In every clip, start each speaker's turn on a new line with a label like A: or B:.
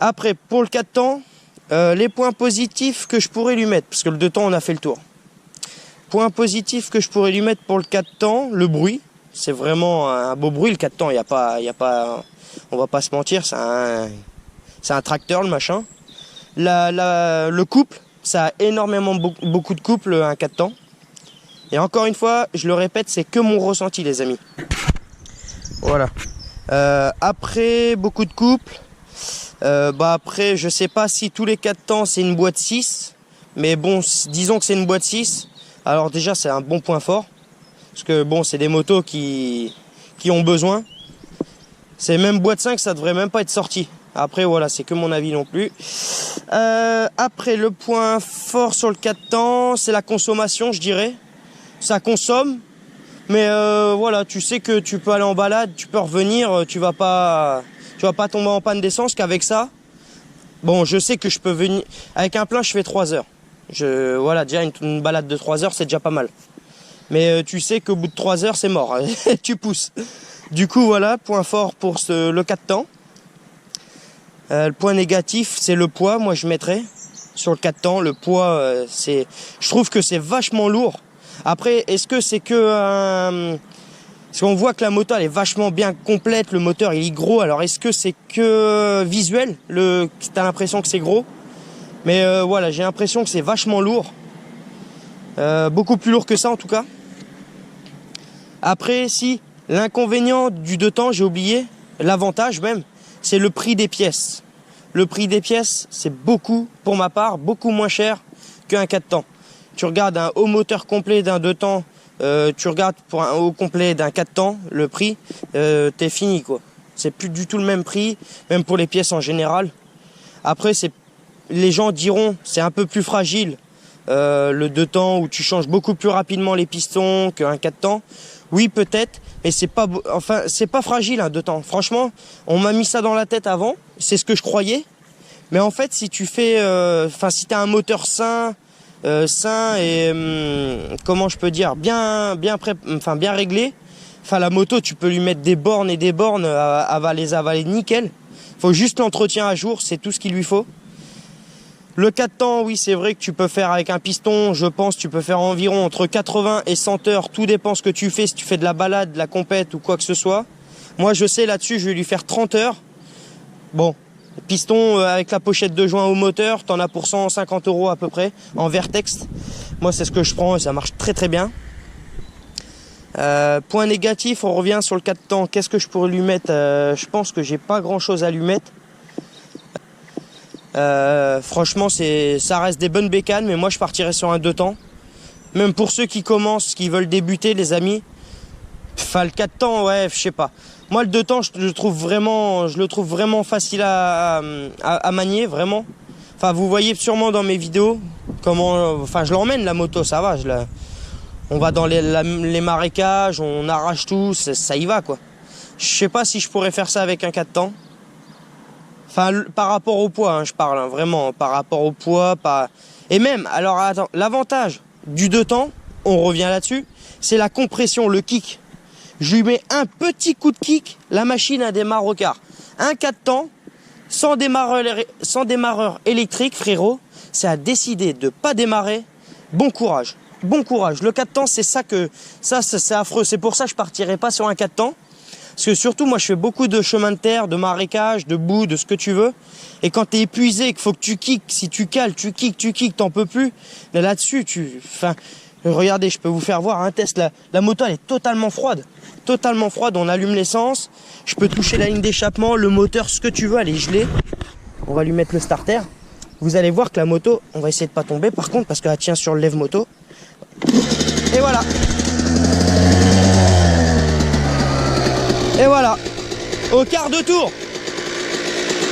A: Après, pour le 4 temps, les points positifs que je pourrais lui mettre, parce que le 2 temps, on a fait le tour. Point positif que je pourrais lui mettre pour le 4 temps, le bruit. C'est vraiment un beau bruit, le 4 temps, on va pas se mentir, c'est un tracteur, le machin. Le couple, ça a énormément beaucoup de couple, un 4 temps. Et encore une fois, je le répète, c'est que mon ressenti, les amis. Voilà. Après, beaucoup de couples. Après, je sais pas si tous les 4 temps, c'est une boîte 6. Mais bon, disons que c'est une boîte 6. Alors déjà, c'est un bon point fort. Parce que bon, c'est des motos qui ont besoin. C'est même boîte 5, ça devrait même pas être sorti. Après, voilà, c'est que mon avis non plus. Après, le point fort sur le 4 temps, c'est la consommation, je dirais. Ça consomme. Mais voilà, tu sais que tu peux aller en balade, tu peux revenir, tu vas pas tomber en panne d'essence qu'avec ça. Bon, je sais que je peux venir... Avec un plein, je fais 3 heures. Voilà, déjà une balade de 3 heures, c'est déjà pas mal. Mais tu sais qu'au bout de 3 heures, c'est mort. Tu pousses. Du coup, voilà, point fort pour le 4 temps. Le point négatif, c'est le poids. Moi, je mettrais sur le 4 temps. Le poids, je trouve que c'est vachement lourd. Après, est-ce que c'est que... Parce qu'on voit que la moto, elle est vachement bien complète. Le moteur, il est gros. Alors, est-ce que c'est que visuel? T'as l'impression que c'est gros? Mais voilà, j'ai l'impression que c'est vachement lourd. Beaucoup plus lourd que ça, en tout cas. Après, si, l'inconvénient du 2 temps, j'ai oublié, l'avantage même, c'est le prix des pièces. Le prix des pièces, c'est beaucoup, pour ma part, beaucoup moins cher qu'un 4 temps. Tu regardes un haut moteur complet d'un 2 temps, tu regardes pour un haut complet d'un 4 temps, le prix, t'es fini, quoi. C'est plus du tout le même prix, même pour les pièces en général. Après, les gens diront, c'est un peu plus fragile, le 2 temps, où tu changes beaucoup plus rapidement les pistons qu'un 4 temps. Oui, peut-être, mais c'est pas fragile un 2 temps. Franchement, on m'a mis ça dans la tête avant, c'est ce que je croyais. Mais en fait, si tu fais, si t'as un moteur sain et comment je peux dire, bien réglé. La moto, tu peux lui mettre des bornes et des bornes, les avaler nickel. Faut juste l'entretien à jour, c'est tout ce qu'il lui faut. Le 4 temps, oui, c'est vrai que tu peux faire avec un piston, je pense, tu peux faire environ entre 80 et 100 heures. Tout dépend ce que tu fais, si tu fais de la balade, de la compète ou quoi que ce soit. Moi, je sais, là-dessus, je vais lui faire 30 heures. Bon, piston avec la pochette de joint au moteur, t'en as pour 150 € à peu près, en Vertex. Moi, c'est ce que je prends et ça marche très très bien. Point négatif, on revient sur le 4 temps. Qu'est-ce que je pourrais lui mettre? Je pense que j'ai pas grand-chose à lui mettre. Franchement, ça reste des bonnes bécanes, mais moi je partirais sur un 2 temps. Même pour ceux qui commencent, qui veulent débuter, les amis. Le 4 temps, ouais, je sais pas. Moi, le 2 temps, je le trouve vraiment facile à manier, vraiment. Vous voyez sûrement dans mes vidéos comment, je l'emmène la moto, ça va. On va dans les marécages, on arrache tout, ça y va, quoi. Je sais pas si je pourrais faire ça avec un 4 temps. Par rapport au poids, je parle, vraiment, par rapport au poids. Et même, alors attends, l'avantage du 2 temps, on revient là-dessus, c'est la compression, le kick. Je lui mets un petit coup de kick, la machine a démarre au quart. Un 4 temps, sans démarreur électrique, frérot, c'est à décider de pas démarrer. Bon courage, bon courage. Le 4 temps, c'est c'est affreux. C'est pour ça que je partirai pas sur un 4 temps. Parce que surtout, moi, je fais beaucoup de chemin de terre, de marécage, de boue, de ce que tu veux. Et quand t'es épuisé, qu'il faut que tu kicks, si tu cales, tu kicks, t'en peux plus. Mais là-dessus, regardez, je peux vous faire voir un test. La moto, elle est totalement froide. Totalement froide, on allume l'essence. Je peux toucher la ligne d'échappement, le moteur, ce que tu veux, elle est gelée. On va lui mettre le starter. Vous allez voir que la moto, on va essayer de pas tomber par contre, parce qu'elle tient sur le lève-moto. Et voilà. Et voilà, au quart de tour,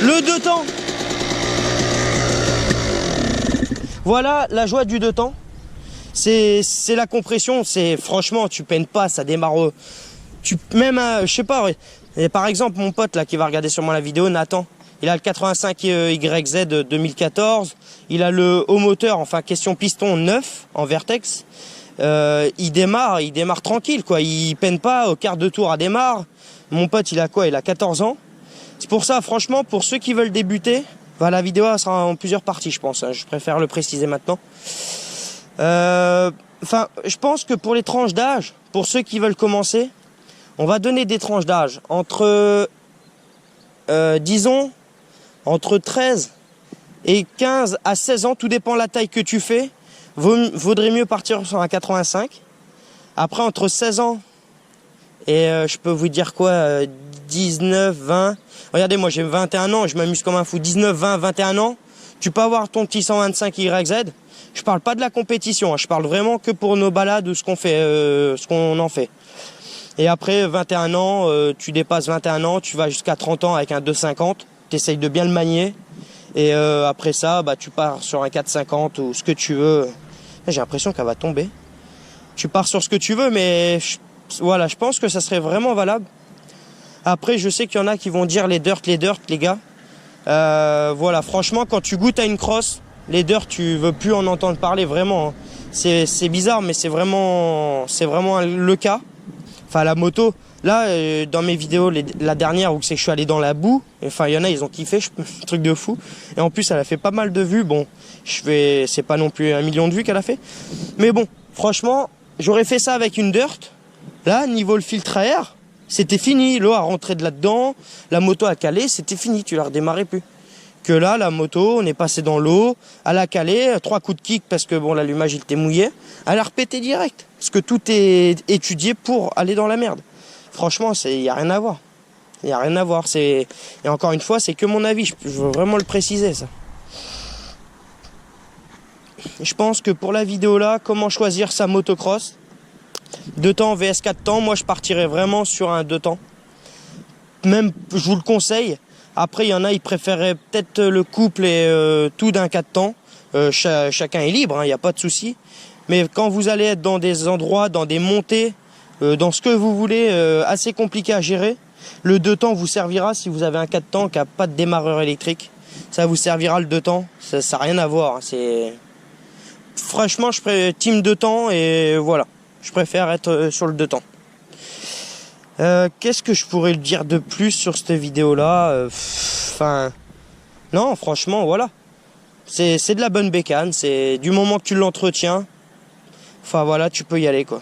A: le 2 temps. Voilà la joie du 2 temps. C'est la compression, franchement, tu peines pas, ça démarre. Je sais pas, ouais. Et par exemple, mon pote là qui va regarder sûrement la vidéo, Nathan, il a le 85 YZ 2014, il a le haut moteur, question piston 9 en Vertex. Il démarre tranquille, quoi. Il peine pas, au quart de tour à démarre. Mon pote, il a quoi? Il a 14 ans. C'est pour ça, franchement, pour ceux qui veulent débuter, Bah, la vidéo elle sera en plusieurs parties, je pense. Je préfère le préciser maintenant. Enfin, je pense que pour les tranches d'âge, pour ceux qui veulent commencer, on va donner des tranches d'âge entre, disons, entre 13 et 15 à 16 ans, tout dépend de la taille que tu fais. Vaudrait mieux partir sur un 85. Après, entre 16 ans et je peux vous dire quoi, 19, 20. Regardez, moi j'ai 21 ans, je m'amuse comme un fou. 19, 20, 21 ans, tu peux avoir ton petit 125 YZ. Je parle pas de la compétition, hein, je parle vraiment que pour nos balades ou ce qu'on fait, ce qu'on en fait. Et après 21 ans, tu dépasses 21 ans, tu vas jusqu'à 30 ans avec un 250, tu essayes de bien le manier. Et après ça, bah, tu pars sur un 450 ou ce que tu veux. J'ai l'impression qu'elle va tomber. Tu pars sur ce que tu veux, mais voilà, je pense que ça serait vraiment valable. Après, je sais qu'il y en a qui vont dire les dirt, les gars. Voilà, franchement, quand tu goûtes à une cross, les dirt, tu veux plus en entendre parler vraiment. Hein. C'est bizarre, mais c'est vraiment le cas. Enfin, la moto, là, dans mes vidéos, la dernière où c'est que je suis allé dans la boue, enfin, il y en a, ils ont kiffé, truc de fou. Et en plus, elle a fait pas mal de vues. Bon, c'est pas non plus 1 million de vues qu'elle a fait. Mais bon, franchement, j'aurais fait ça avec une dirt. Là, niveau le filtre à air, c'était fini. L'eau a rentré de là-dedans, la moto a calé, c'était fini, tu la redémarrais plus. Que là, la moto, on est passé dans l'eau, elle a calé, 3 coups de kick parce que bon, l'allumage il était mouillé, elle a repété direct. Parce que tout est étudié pour aller dans la merde. Franchement, il n'y a rien à voir. Il n'y a rien à voir. Et encore une fois, c'est que mon avis, je veux vraiment le préciser ça. Je pense que pour la vidéo là, comment choisir sa motocross, 2 temps vs 4 temps, moi je partirais vraiment sur un 2 temps. Même, je vous le conseille. Après, il y en a, ils préféraient peut-être le couple et tout d'un 4 temps. Chacun est libre, il n'y a pas de souci. Mais quand vous allez être dans des endroits, dans des montées, dans ce que vous voulez, assez compliqué à gérer, le 2 temps vous servira si vous avez un 4 temps qui n'a pas de démarreur électrique. Ça vous servira le 2 temps. Ça n'a rien à voir. Franchement, je préfère team 2 temps et voilà. Je préfère être sur le 2 temps. Qu'est-ce que je pourrais dire de plus sur cette vidéo-là? Enfin, non, franchement, voilà. C'est de la bonne bécane. C'est du moment que tu l'entretiens. Enfin voilà, tu peux y aller quoi.